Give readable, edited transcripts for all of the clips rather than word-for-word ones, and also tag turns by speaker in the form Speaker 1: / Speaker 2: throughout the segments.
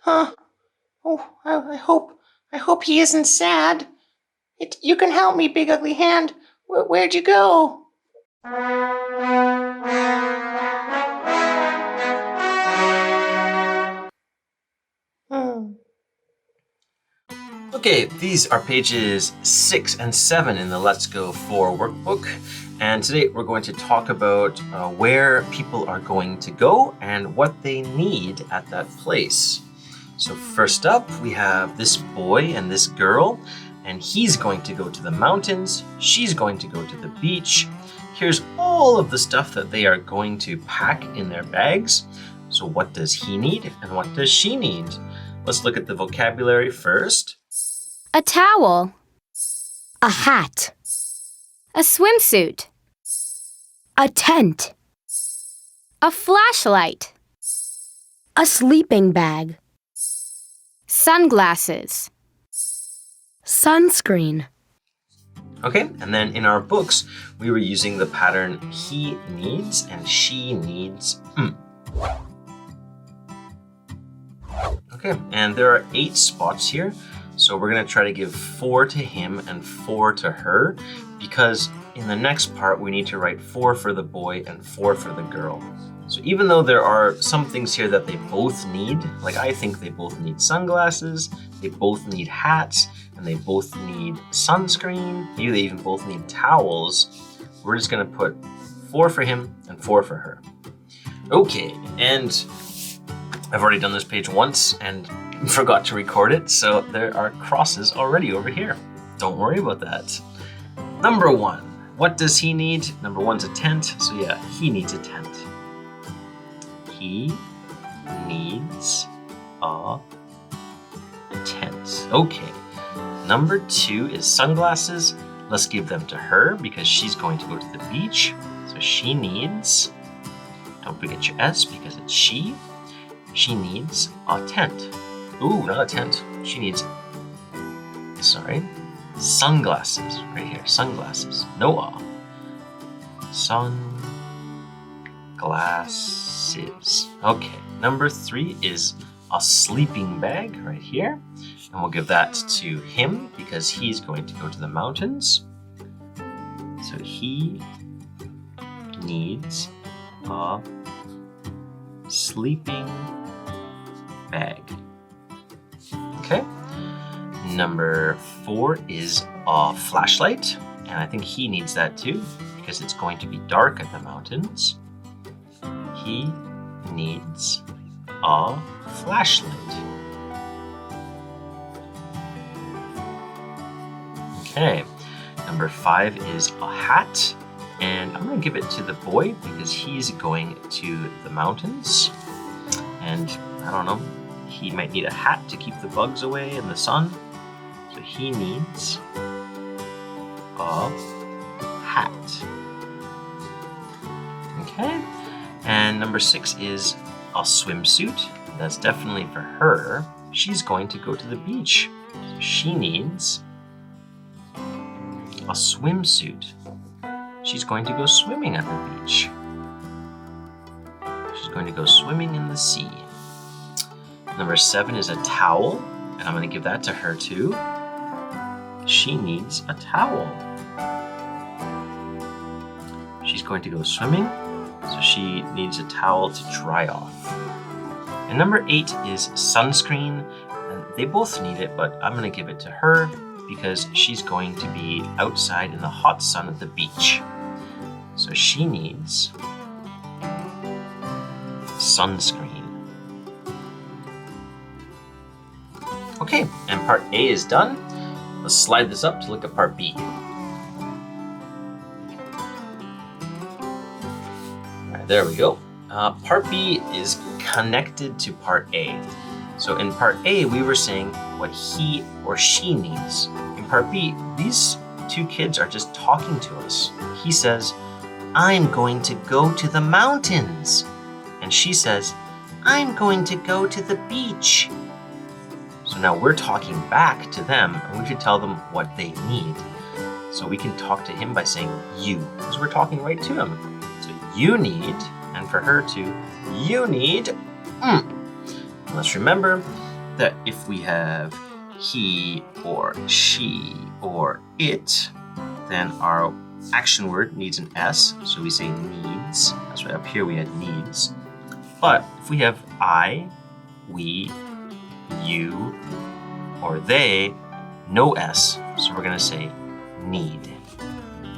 Speaker 1: Huh? Oh, I hope he isn't sad. You can help me, Big Ugly Hand. Where'd you go? Hmm.
Speaker 2: Okay, these are pages 6 and 7 in the Let's Go 4 workbook. And today we're going to talk about where people are going to go and what they need at that place. So first up, we have this boy and this girl, and he's going to go to the mountains. She's going to go to the beach. Here's all of the stuff that they are going to pack in their bags. So what does he need and what does she need? Let's look at the vocabulary first.
Speaker 3: A towel.
Speaker 4: A hat.
Speaker 3: A swimsuit.
Speaker 4: A tent.
Speaker 3: A flashlight.
Speaker 4: A sleeping bag.
Speaker 3: Sunglasses.
Speaker 4: Sunscreen.
Speaker 2: Okay, and then in our books, we were using the pattern he needs and she needs. Okay, and there are 8 spots here. So we're gonna try to give 4 to him and 4 to her, because in the next part, we need to write 4 for the boy and 4 for the girl. So even though there are some things here that they both need, like I think they both need sunglasses, they both need hats, and they both need sunscreen, maybe they even both need towels, we're just gonna put 4 for him and 4 for her. Okay, and I've already done this page once and forgot to record it, so there are crosses already over here. Don't worry about that. Number 1, what does he need? Number 1's a tent, so yeah, he needs a tent. He needs a tent. Okay. Number 2 is sunglasses. Let's give them to her because she's going to go to the beach. So she needs, don't forget your S because it's she. She needs a tent. Ooh, not a tent. She needs, sunglasses. Right here, sunglasses. No A. Sunglasses. Okay, number 3 is a sleeping bag right here. And we'll give that to him because he's going to go to the mountains. So he needs a sleeping bag. Okay. Number 4 is a flashlight. And I think he needs that too because it's going to be dark at the mountains. He needs a flashlight. Okay, number 5 is a hat, and I'm going to give it to the boy because he's going to the mountains, and I don't know, he might need a hat to keep the bugs away in the sun, so he needs a hat. Okay, and number 6 is a swimsuit. That's definitely for her. She's going to go to the beach, so she needs a swimsuit. She's going to go swimming at the beach. She's going to go swimming in the sea. Number 7 is a towel, and I'm going to give that to her too. She needs a towel. She's going to go swimming, so she needs a towel to dry off. And number 8 is sunscreen, and they both need it, but I'm going to give it to her because she's going to be outside in the hot sun at the beach. So she needs sunscreen. Okay, and part A is done. Let's slide this up to look at part B. All right, there we go. Part B is connected to part A. So in part A, we were saying what he or she needs. In part B, these 2 kids are just talking to us. He says, I'm going to go to the mountains. And she says, I'm going to go to the beach. So now we're talking back to them, and we should tell them what they need. So we can talk to him by saying you, because we're talking right to him. So you need, and for her to, you need. Let's remember, that if we have he or she or it, then our action word needs an S, so we say needs. That's why up here we had needs. But if we have I, we, you, or they, no S, so we're gonna say need.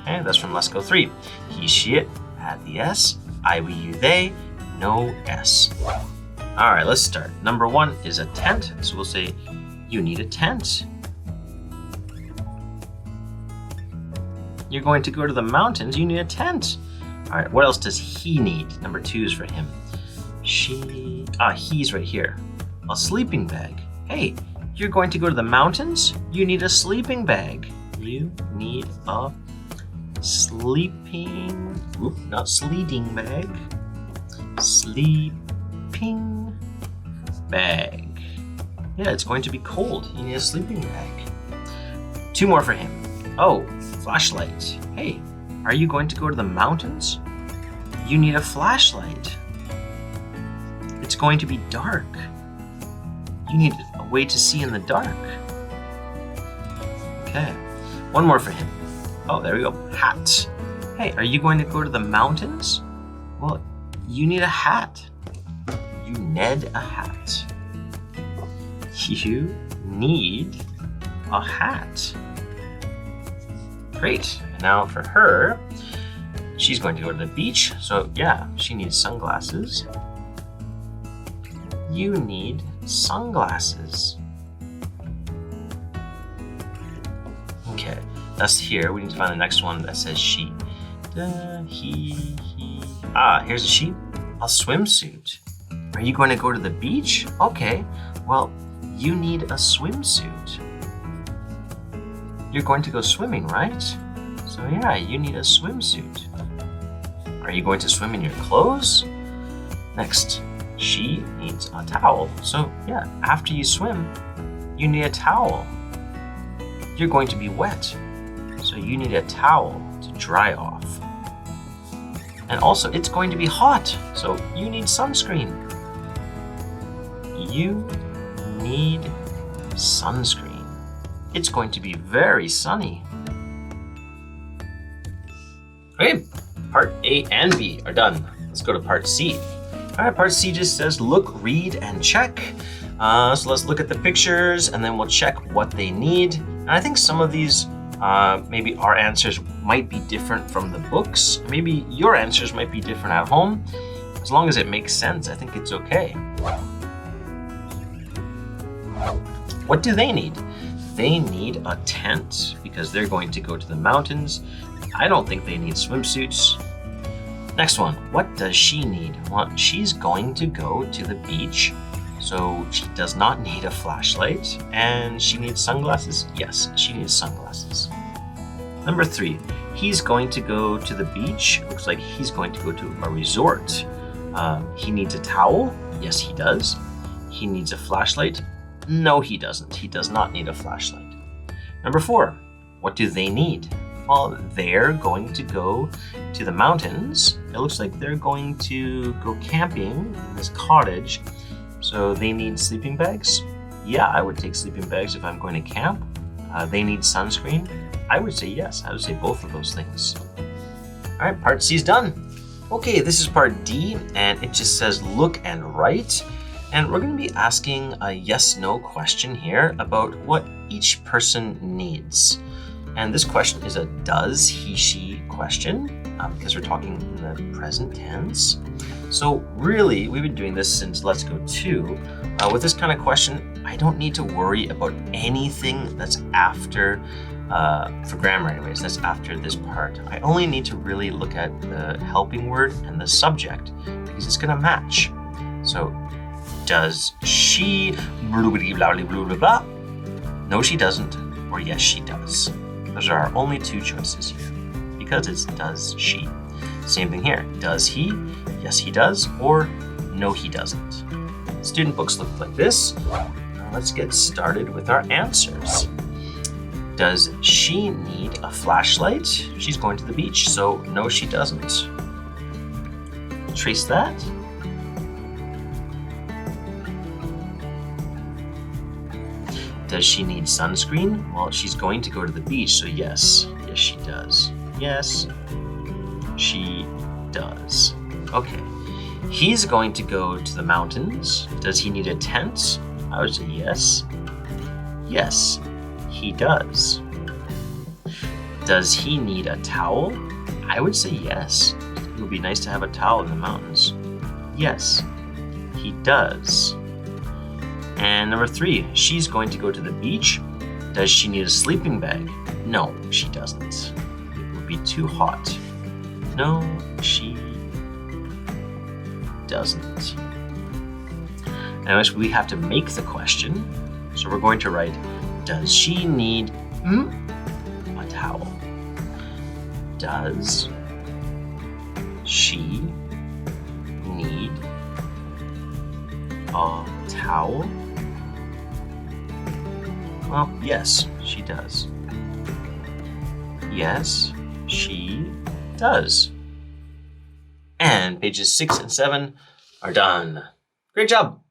Speaker 2: Okay, that's from Let's Go 3. He, she, it, add the S. I, we, you, they, no S. All right, let's start. Number 1 is a tent, so we'll say, you need a tent. You're going to go to the mountains, you need a tent. All right, what else does he need? Number 2 is for him. He's right here. A sleeping bag. Hey, you're going to go to the mountains, you need a sleeping bag. You need a not sledding bag. Sleeping bag. Yeah, it's going to be cold. You need a sleeping bag. 2 more for him. Oh, flashlight. Hey, are you going to go to the mountains? You need a flashlight. It's going to be dark. You need a way to see in the dark. Okay, 1 more for him. Oh, there we go. Hat. Hey, are you going to go to the mountains? Well, you need a hat. You need a hat. You need a hat. Great. And now for her, she's going to go to the beach. So yeah, she needs sunglasses. You need sunglasses. Okay, that's here. We need to find the next one that says she. He. Here's a she. A swimsuit. Are you going to go to the beach? Okay, well, you need a swimsuit. You're going to go swimming, right? So yeah, you need a swimsuit. Are you going to swim in your clothes? Next, she needs a towel. So yeah, after you swim, you need a towel. You're going to be wet, so you need a towel to dry off. And also, it's going to be hot, so you need sunscreen. You need sunscreen. It's going to be very sunny. Okay, part A and B are done. Let's go to part C. All right, part C just says look, read, and check. So let's look at the pictures and then we'll check what they need. And I think some of these, maybe our answers might be different from the books. Maybe your answers might be different at home. As long as it makes sense, I think it's okay. What do they need? They need a tent because they're going to go to the mountains. I don't think they need swimsuits. Next one, what does she need? Well, she's going to go to the beach, so she does not need a flashlight. And she needs sunglasses? Yes, she needs sunglasses. Number 3, he's going to go to the beach. Looks like he's going to go to a resort. He needs a towel? Yes, he does. He needs a flashlight? No, he doesn't. He does not need a flashlight. Number 4, what do they need? Well, they're going to go to the mountains. It looks like they're going to go camping in this cottage. So they need sleeping bags? Yeah, I would take sleeping bags if I'm going to camp. They need sunscreen? I would say yes. I would say both of those things. All right, part C is done. Okay, this is part D, and it just says look and write. And we're going to be asking a yes-no question here about what each person needs. And this question is a does he, she question, because we're talking in the present tense. So really, we've been doing this since Let's Go 2. With this kind of question, I don't need to worry about anything that's after, for grammar anyways, that's after this part. I only need to really look at the helping word and the subject, because it's going to match. So, does she blah, blah, blah, blah, blah? No, she doesn't, or yes, she does. Those are our only 2 choices here, because it's does she. Same thing here. Does he? Yes, he does, or no, he doesn't. Student books look like this. Now let's get started with our answers. Does she need a flashlight? She's going to the beach, so no, she doesn't. Trace that. Does she need sunscreen? Well, she's going to go to the beach, so yes. Yes, she does. Yes, she does. Okay. He's going to go to the mountains. Does he need a tent? I would say yes. Yes, he does. Does he need a towel? I would say yes. It would be nice to have a towel in the mountains. Yes, he does. And number 3, she's going to go to the beach. Does she need a sleeping bag? No, she doesn't. It would be too hot. No, she doesn't. Now we have to make the question. So we're going to write, does she need a towel? Does she need a towel? Well, yes, she does. Yes, she does. And pages 6 and 7 are done. Great job!